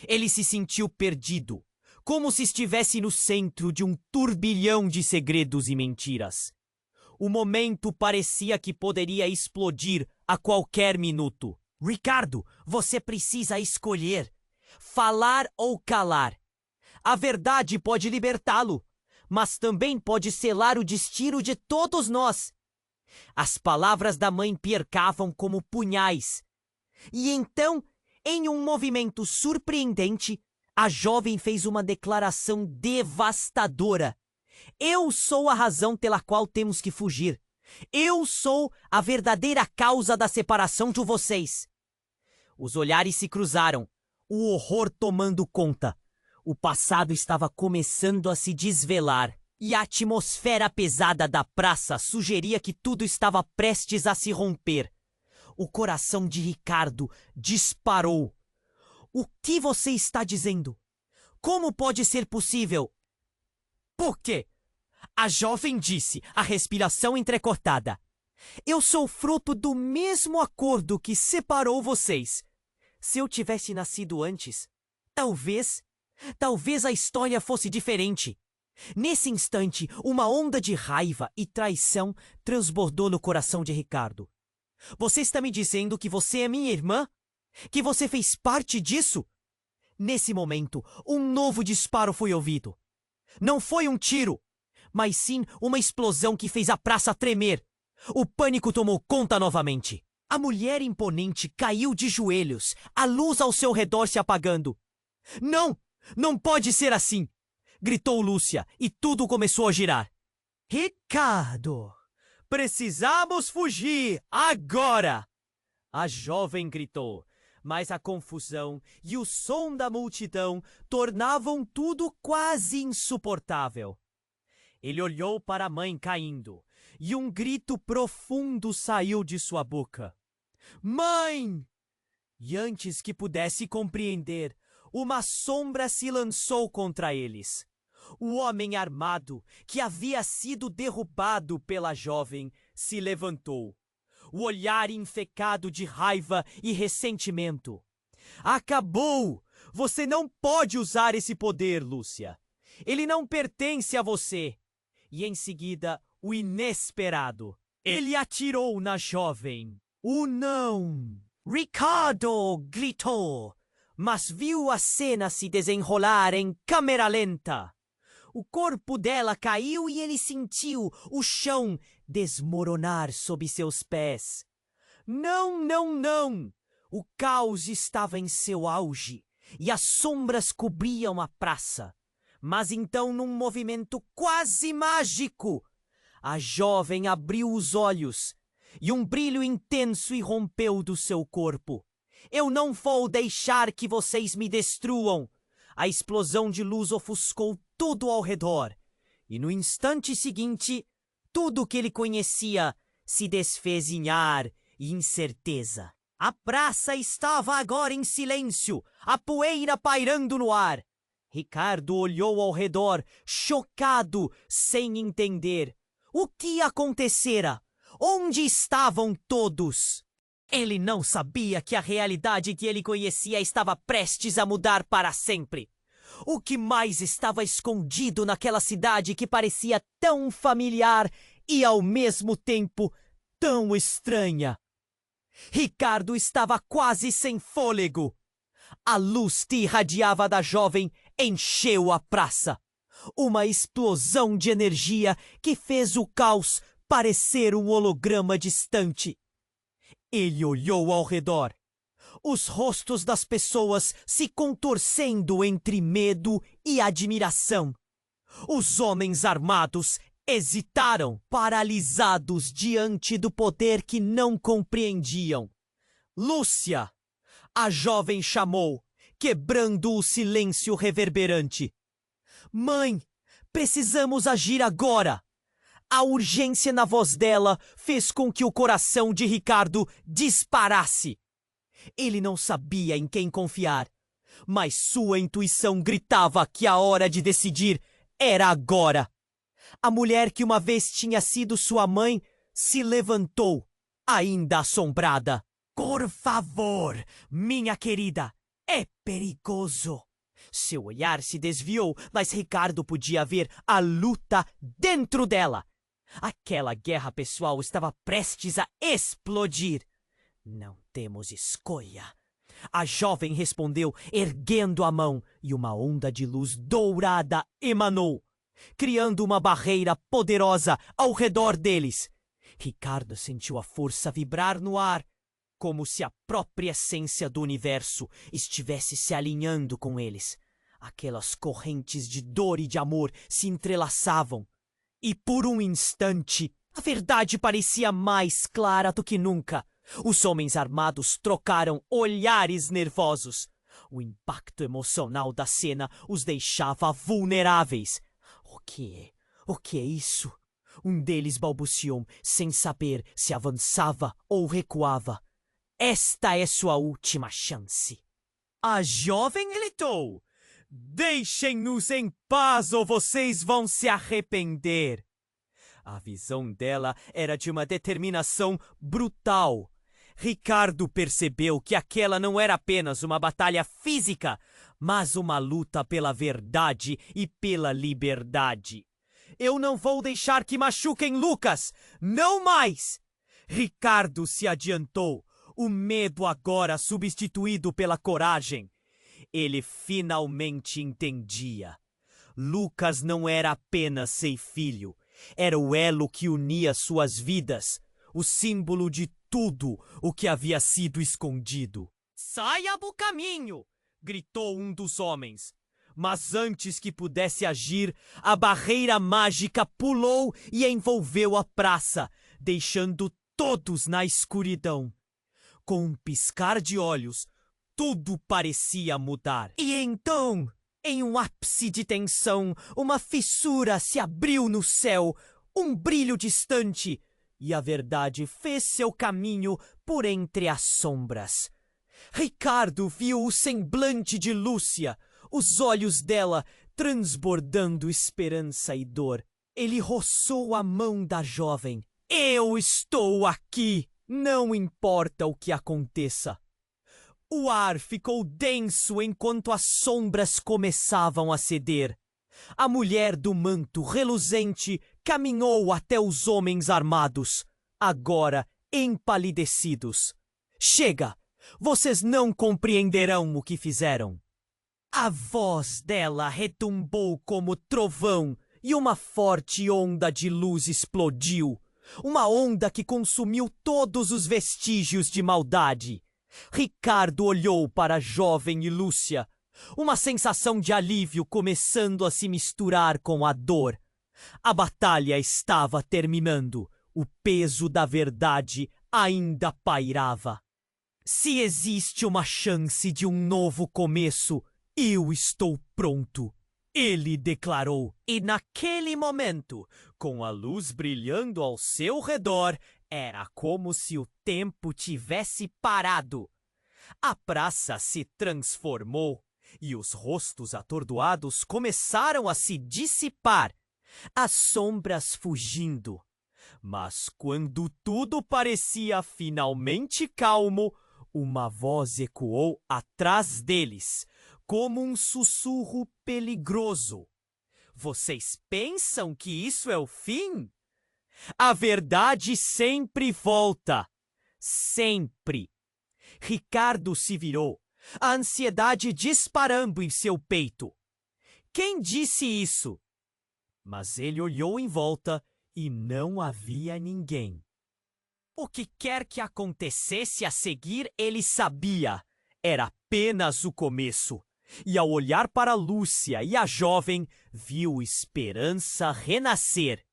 Ele se sentiu perdido, como se estivesse no centro de um turbilhão de segredos e mentiras. O momento parecia que poderia explodir a qualquer minuto. Ricardo, você precisa escolher. Falar ou calar. A verdade pode libertá-lo, mas também pode selar o destino de todos nós. As palavras da mãe percavam como punhais. E então, em um movimento surpreendente, a jovem fez uma declaração devastadora. Eu sou a razão pela qual temos que fugir. Eu sou a verdadeira causa da separação de vocês. Os olhares se cruzaram, o horror tomando conta. O passado estava começando a se desvelar e a atmosfera pesada da praça sugeria que tudo estava prestes a se romper. O coração de Ricardo disparou. O que você está dizendo? Como pode ser possível? Por quê? A jovem disse, a respiração entrecortada. Eu sou fruto do mesmo acordo que separou vocês. Se eu tivesse nascido antes, talvez a história fosse diferente. Nesse instante, uma onda de raiva e traição transbordou no coração de Ricardo. Você está me dizendo que você é minha irmã? Que você fez parte disso? Nesse momento, um novo disparo foi ouvido. Não foi um tiro, mas sim uma explosão que fez a praça tremer. O pânico tomou conta novamente. A mulher imponente caiu de joelhos, a luz ao seu redor se apagando. Não! Não pode ser assim! Gritou Lúcia e tudo começou a girar. Ricardo! Precisamos fugir agora! A jovem gritou, mas a confusão e o som da multidão tornavam tudo quase insuportável. Ele olhou para a mãe caindo e um grito profundo saiu de sua boca. Mãe! E antes que pudesse compreender, uma sombra se lançou contra eles. O homem armado, que havia sido derrubado pela jovem, se levantou. O olhar infecado de raiva e ressentimento. Acabou! Você não pode usar esse poder, Lúcia. Ele não pertence a você. E em seguida, o inesperado. Ele atirou na jovem. O não! Ricardo gritou, mas viu a cena se desenrolar em câmera lenta. O corpo dela caiu e ele sentiu o chão desmoronar sob seus pés. Não, não, não! O caos estava em seu auge e as sombras cobriam a praça. Mas então, num movimento quase mágico, a jovem abriu os olhos e um brilho intenso irrompeu do seu corpo. Eu não vou deixar que vocês me destruam! A explosão de luz ofuscou tudo ao redor, e no instante seguinte, tudo o que ele conhecia se desfez em ar e incerteza. A praça estava agora em silêncio, a poeira pairando no ar. Ricardo olhou ao redor, chocado, sem entender. O que acontecera? Onde estavam todos? Ele não sabia que a realidade que ele conhecia estava prestes a mudar para sempre. O que mais estava escondido naquela cidade que parecia tão familiar e, ao mesmo tempo, tão estranha? Ricardo estava quase sem fôlego. A luz que irradiava da jovem encheu a praça. Uma explosão de energia que fez o caos parecer um holograma distante. Ele olhou ao redor. Os rostos das pessoas se contorcendo entre medo e admiração. Os homens armados hesitaram, paralisados diante do poder que não compreendiam. Lúcia! A jovem chamou, quebrando o silêncio reverberante. Mãe, precisamos agir agora! A urgência na voz dela fez com que o coração de Ricardo disparasse. Ele não sabia em quem confiar, mas sua intuição gritava que a hora de decidir era agora. A mulher que uma vez tinha sido sua mãe se levantou, ainda assombrada. Por favor, minha querida, é perigoso. Seu olhar se desviou, mas Ricardo podia ver a luta dentro dela. Aquela guerra pessoal estava prestes a explodir. Não temos escolha. A jovem respondeu, erguendo a mão, e uma onda de luz dourada emanou, criando uma barreira poderosa ao redor deles. Ricardo sentiu a força vibrar no ar, como se a própria essência do universo estivesse se alinhando com eles. Aquelas correntes de dor e de amor se entrelaçavam. E por um instante, a verdade parecia mais clara do que nunca. Os homens armados trocaram olhares nervosos. O impacto emocional da cena os deixava vulneráveis. O que é isso? Um deles balbuciou, sem saber se avançava ou recuava. Esta é sua última chance. A jovem gritou. Deixem-nos em paz ou vocês vão se arrepender. A visão dela era de uma determinação brutal. Ricardo percebeu que aquela não era apenas uma batalha física, mas uma luta pela verdade e pela liberdade. Eu não vou deixar que machuquem Lucas! Não mais! Ricardo se adiantou, o medo agora substituído pela coragem. Ele finalmente entendia. Lucas não era apenas seu filho. Era o elo que unia suas vidas, o símbolo de tudo o que havia sido escondido. Saia do caminho! Gritou um dos homens. Mas antes que pudesse agir, a barreira mágica pulou e envolveu a praça, deixando todos na escuridão. Com um piscar de olhos, tudo parecia mudar. E então, em um ápice de tensão, uma fissura se abriu no céu, um brilho distante, e a verdade fez seu caminho por entre as sombras. Ricardo viu o semblante de Lúcia, os olhos dela transbordando esperança e dor. Ele roçou a mão da jovem. Eu estou aqui, não importa o que aconteça. O ar ficou denso enquanto as sombras começavam a ceder. A mulher do manto reluzente caminhou até os homens armados, agora empalidecidos. Chega! Vocês não compreenderão o que fizeram. A voz dela retumbou como trovão e uma forte onda de luz explodiu. Uma onda que consumiu todos os vestígios de maldade. Ricardo olhou para a jovem e Lúcia, uma sensação de alívio começando a se misturar com a dor. A batalha estava terminando. O peso da verdade ainda pairava. Se existe uma chance de um novo começo, eu estou pronto, ele declarou. E naquele momento, com a luz brilhando ao seu redor, era como se o tempo tivesse parado. A praça se transformou e os rostos atordoados começaram a se dissipar, as sombras fugindo. Mas quando tudo parecia finalmente calmo, uma voz ecoou atrás deles, como um sussurro peligroso. Vocês pensam que isso é o fim? A verdade sempre volta. Sempre. Ricardo se virou, a ansiedade disparando em seu peito. Quem disse isso? Mas ele olhou em volta e não havia ninguém. O que quer que acontecesse a seguir, ele sabia. Era apenas o começo. E ao olhar para Lúcia e a jovem, viu esperança renascer,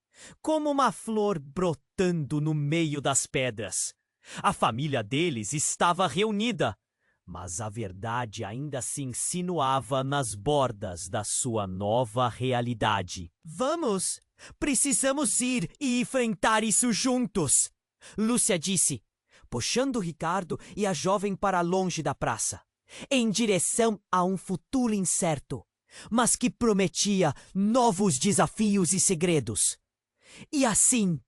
como uma flor brotando no meio das pedras. A família deles estava reunida, mas a verdade ainda se insinuava nas bordas da sua nova realidade. Vamos! Precisamos ir e enfrentar isso juntos! Lúcia disse, puxando Ricardo e a jovem para longe da praça, em direção a um futuro incerto, mas que prometia novos desafios e segredos. E assim,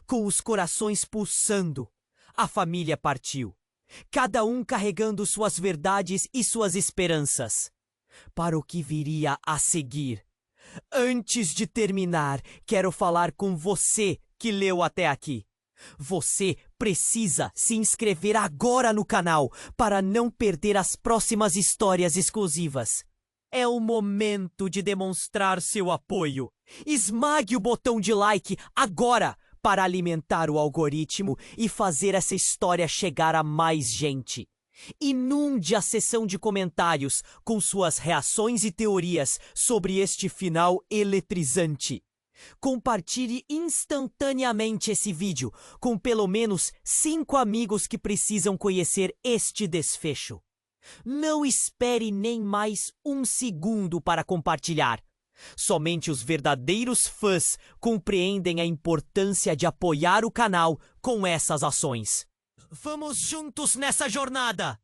com os corações pulsando, a família partiu, cada um carregando suas verdades e suas esperanças, para o que viria a seguir. Antes de terminar, quero falar com você que leu até aqui. Você precisa se inscrever agora no canal para não perder as próximas histórias exclusivas. É o momento de demonstrar seu apoio. Esmague o botão de like agora para alimentar o algoritmo e fazer essa história chegar a mais gente. Inunde a seção de comentários com suas reações e teorias sobre este final eletrizante. Compartilhe instantaneamente esse vídeo com pelo menos 5 amigos que precisam conhecer este desfecho. Não espere nem mais um segundo para compartilhar. Somente os verdadeiros fãs compreendem a importância de apoiar o canal com essas ações. Vamos juntos nessa jornada!